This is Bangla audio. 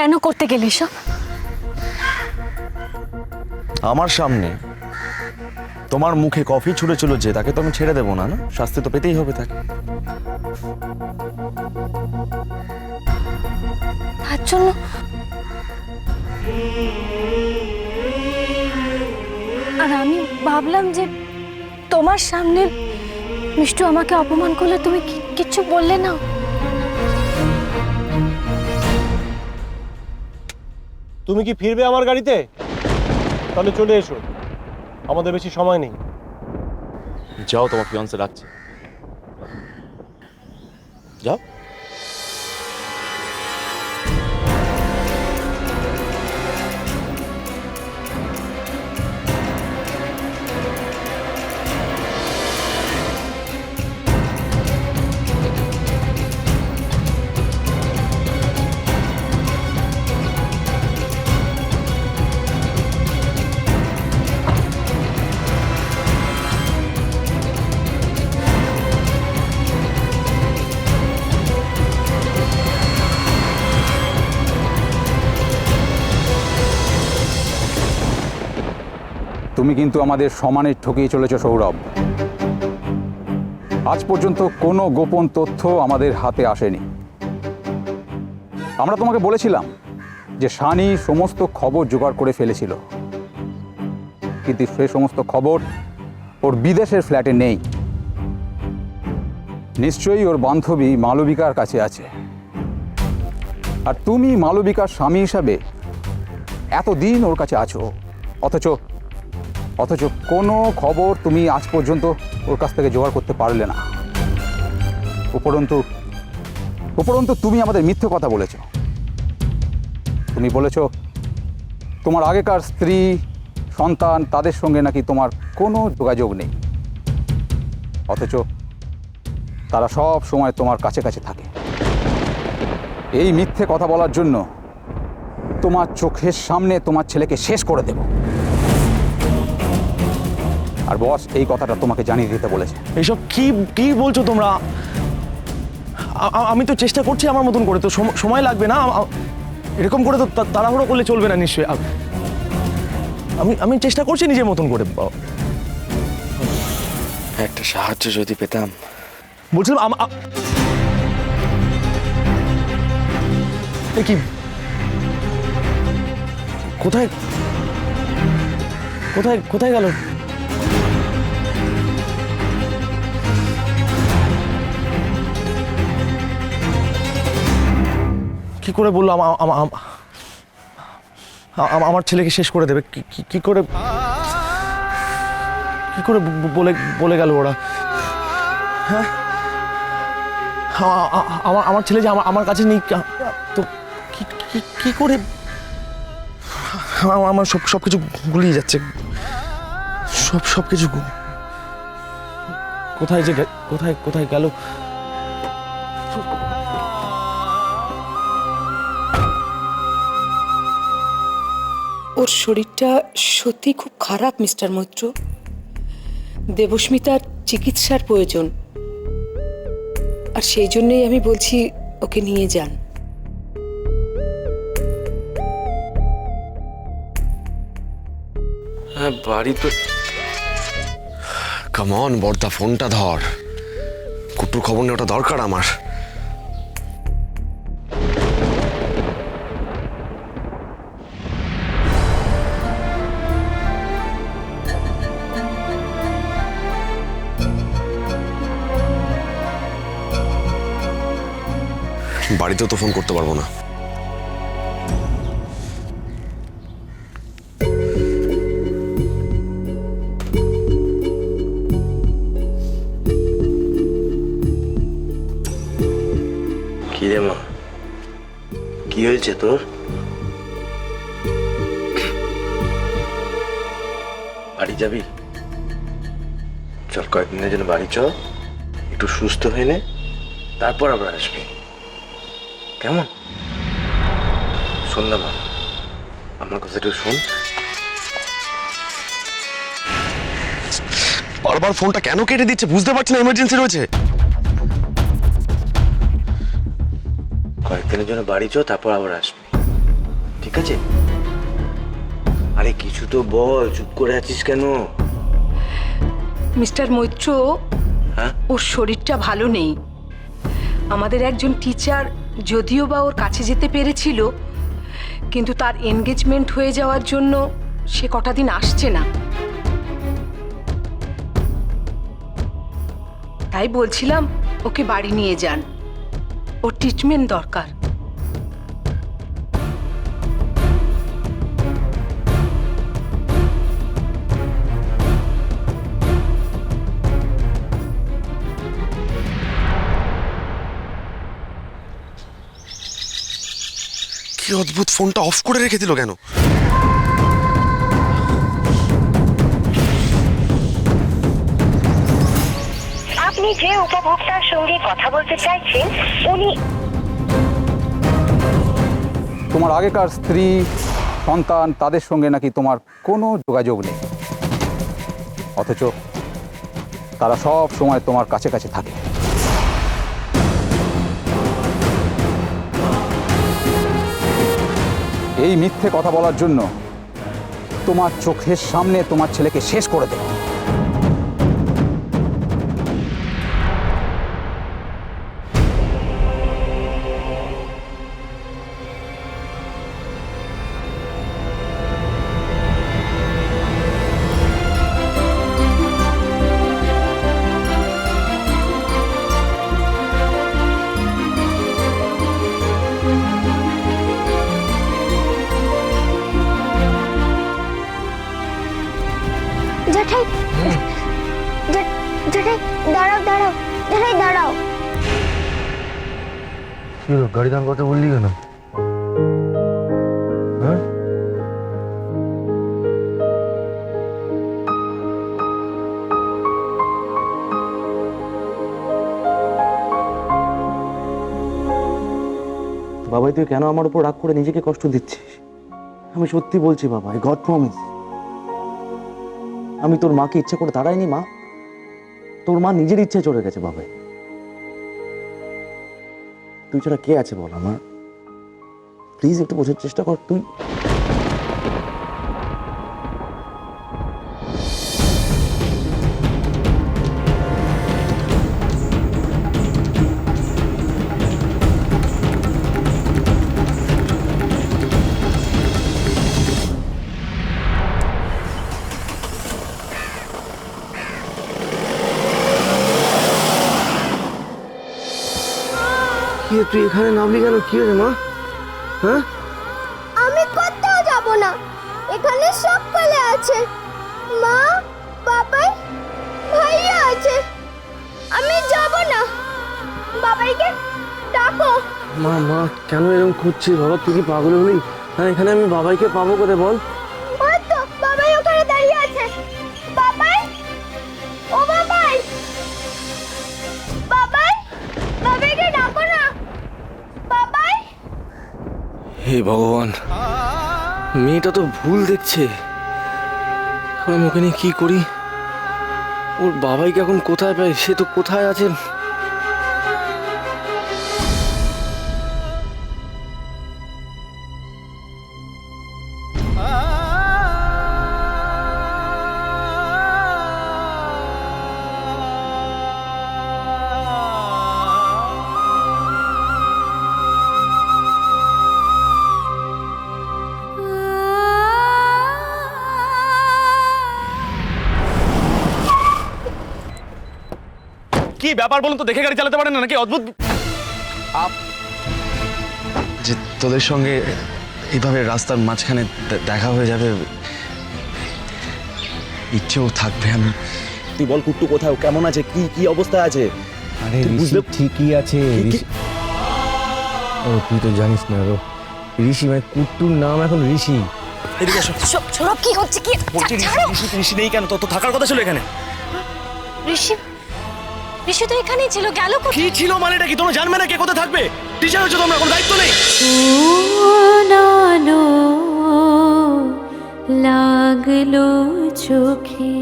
কেন করতে গেলে সব? আমার সামনে তোমার মুখে কফি ছুঁড়েছিল যে, তাকে তো আমি ছেড়ে দেবো না, না? শাস্তি তো পেতেই হবে তাকে। তার জন্য আর আমি ভাবলাম যে তোমার সামনে মিষ্টু আমাকে অপমান করলে তুমি কিচ্ছু বললে না। তুমি কি ফিরবে আমার গাড়িতে? তাহলে চলে এসো, আমাদের বেশি সময় নেই। যাও, তোমার ফিয়ান্সে ডাকছে, যাও। তুমি কিন্তু আমাদের সমানে ঠকিয়ে চলেছ সৌরভ। আজ পর্যন্ত কোনো গোপন তথ্য আমাদের হাতে আসেনি। আমরা তোমাকে বলেছিলাম যে সানি সমস্ত খবর জোগাড় করে ফেলেছিল, কিন্তু সে সমস্ত খবর ওর বিদেশের ফ্ল্যাটে নেই। নিশ্চয়ই ওর বান্ধবী মালবিকার কাছে আছে। আর তুমি মালবিকার স্বামী হিসাবে এতদিন ওর কাছে আছো, অথচ কোনো খবর তুমি আজ পর্যন্ত ওর কাছ থেকে জোগাড় করতে পারলে না। উপরন্তু তুমি আমাদের মিথ্যে কথা বলেছ। তুমি বলেছ তোমার আগেকার স্ত্রী, সন্তান, তাদের সঙ্গে নাকি তোমার কোনো যোগাযোগ নেই, অথচ তারা সব সময় তোমার কাছে কাছে থাকে। এই মিথ্যে কথা বলার জন্য তোমার চোখের সামনে তোমার ছেলেকে শেষ করে দেব। আর বস এই কথাটা তোমাকে জানিয়ে দিতে বলেছে। এইসব কি কি বলছো তোমরা? আমি তো চেষ্টা করছি আমার মতন করে, তো সময় লাগবে না? এরকম করে তো তাড়াহুড়ো করলে চলবে না নিশ্চয়ই। আমি চেষ্টা করছি নিজের মতন করে। একটা সাহায্য যদি পেতাম। বলছিলাম কি, কোথায় কোথায় কোথায় গেল? কি করে বললো আমার ছেলেকে শেষ করে দেবে? কি করে বলে গেল ওরা? হ্যাঁ, আমার ছেলে যে আমার কাছে নেই, তো কি করে? আমার সবকিছু গুলিয়ে যাচ্ছে, সবকিছু কোথায় যে কোথায় গেল? ওর শরীরটা সত্যি খুব খারাপ মিস্টার মৈত্র। দেবস্মিতার চিকিৎসার প্রয়োজন, আর সেই জন্যই আমি বলছি ওকে নিয়ে যান। হ্যাঁ, বাড়ি তো। কামন বর্দা, ফোনটা ধর। কুটুর খবর নেওয়াটা দরকার আমার। বাড়িতেও তো ফোন করতে পারবো না। কি রে মা, কি হয়েছে তোর? বাড়ি যাবি? চল, কয়েকদিনের জন্য বাড়ি চল, একটু সুস্থ হয়ে নে, তারপর আবার আসবি, কেমন? শোন না মা, আমার কথা একটু শোন। বারবার ফোনটা কেন কেটে দিচ্ছে বুঝতে পারছি না, এমার্জেন্সি রয়েছে। কয়েকদিনের জন্য বাড়ি চল, তারপর আবার আসবি। ঠিক আছে? আরে কিছু তো বল, চুপ করে আছিস কেন? মিস্টার মৈত্র, হ্যাঁ? ওর শরীরটা ভালো নেই। আমাদের একজন টিচার যদিও বা ওর কাছে যেতে পেরেছিল, কিন্তু তার এনগেজমেন্ট হয়ে যাওয়ার জন্য সে কটা দিন আসছে না। তাই বলছিলাম ওকে বাড়ি নিয়ে যান, ওর ট্রিটমেন্ট দরকার। কি অদ্ভুত, ফোনটা অফ করে রেখে দিল কেন? আপনি যে উপভোক্তার সঙ্গে কথা বলতে চাইছেন উনি তোমার আগেকার স্ত্রী, সন্তান, তাদের সঙ্গে নাকি তোমার কোনো যোগাযোগ নেই, অথচ তারা সব সময় তোমার কাছে কাছে থাকে। এই মিথ্যে কথা বলার জন্য তোমার চোখের সামনে তোমার ছেলেকে শেষ করে দেবে। জেঠাই, জেঠাই দাঁড়াও দাঁড়াও, জেঠাই দাঁড়াও। কি হলো, গাড়ি দাঁড় কথা বললি কেন? হ্যাঁ? বাবাই, তুই কেন আমার উপর রাগ করে নিজেকে কষ্ট দিচ্ছিস? আমি সত্যি বলছি বাবা, আই গড প্রমিস। আমি তোর মাকে ইচ্ছে করে দাঁড়াইনি মা, তোর মা নিজের ইচ্ছে চলে গেছে বাবাই। তুই ছাড়া কে আছে বল আমার? প্লিজ একটু বোঝার চেষ্টা কর তুই। কি তুই এখানে নামলি কেন? কি হয়েছে মা? হ্যাঁ? আমি কোথাও যাব না, এখানে সকলে আছে, মা, বাবাই, ভাইয়া আছে। আমি যাব না, বাবাইকে ডাকো। মা মা কেন এরকম খুঁজছিস বাবা? তুই কি পাগল হলি? হ্যাঁ, এখানে আমি বাবাইকে পাবো কোথায় বল? ওই তো বাবাই ওখানে দাঁড়িয়ে আছে। বাবাই, ও বাবাই, বাবাই, বাবাইকে ডাকো না, বাবাই। হে ভগবান, মেয়েটা তো ভুল দেখছে। আমি ওকে নিয়ে কি করি? ওর বাবাইকে এখন কোথায় পাই? সে তো কোথায় আছেন? কি ব্যাপার বলুন তো, দেখে গাড়ি চালাতে পারেন না নাকি? অদ্ভুত। যে তোদের সঙ্গে এইভাবে রাস্তার মাঝখানে দেখা হয়ে যাবে, ইচ্ছেও থাকবে। আমি তুই বল কুট্টু কোথায়, ও কেমন আছে, কি কি অবস্থা আছে? আরে তুই ঋষি বুঝতে- ঠিকই আছে। ঋষি, ও তুই তো জানিস না গো, ঋষি মানে কুট্টুর নাম এখন ঋষি। এদিকে এসো। সৌরভ, কি হচ্ছে কি? বলছি ঋষি নেই কেন? তো থাকার কথা ছিল এখানে। ঋষি, ঋষি তো এখানেই ছিল, গেল কোথায়? কি ছিল মানে? এটা কি তোমরা জানবে না কে কোথায় থাকবে? টিচার হচ্ছে তোমরা, কোনো দায়িত্ব নেই। লাগলো চোখে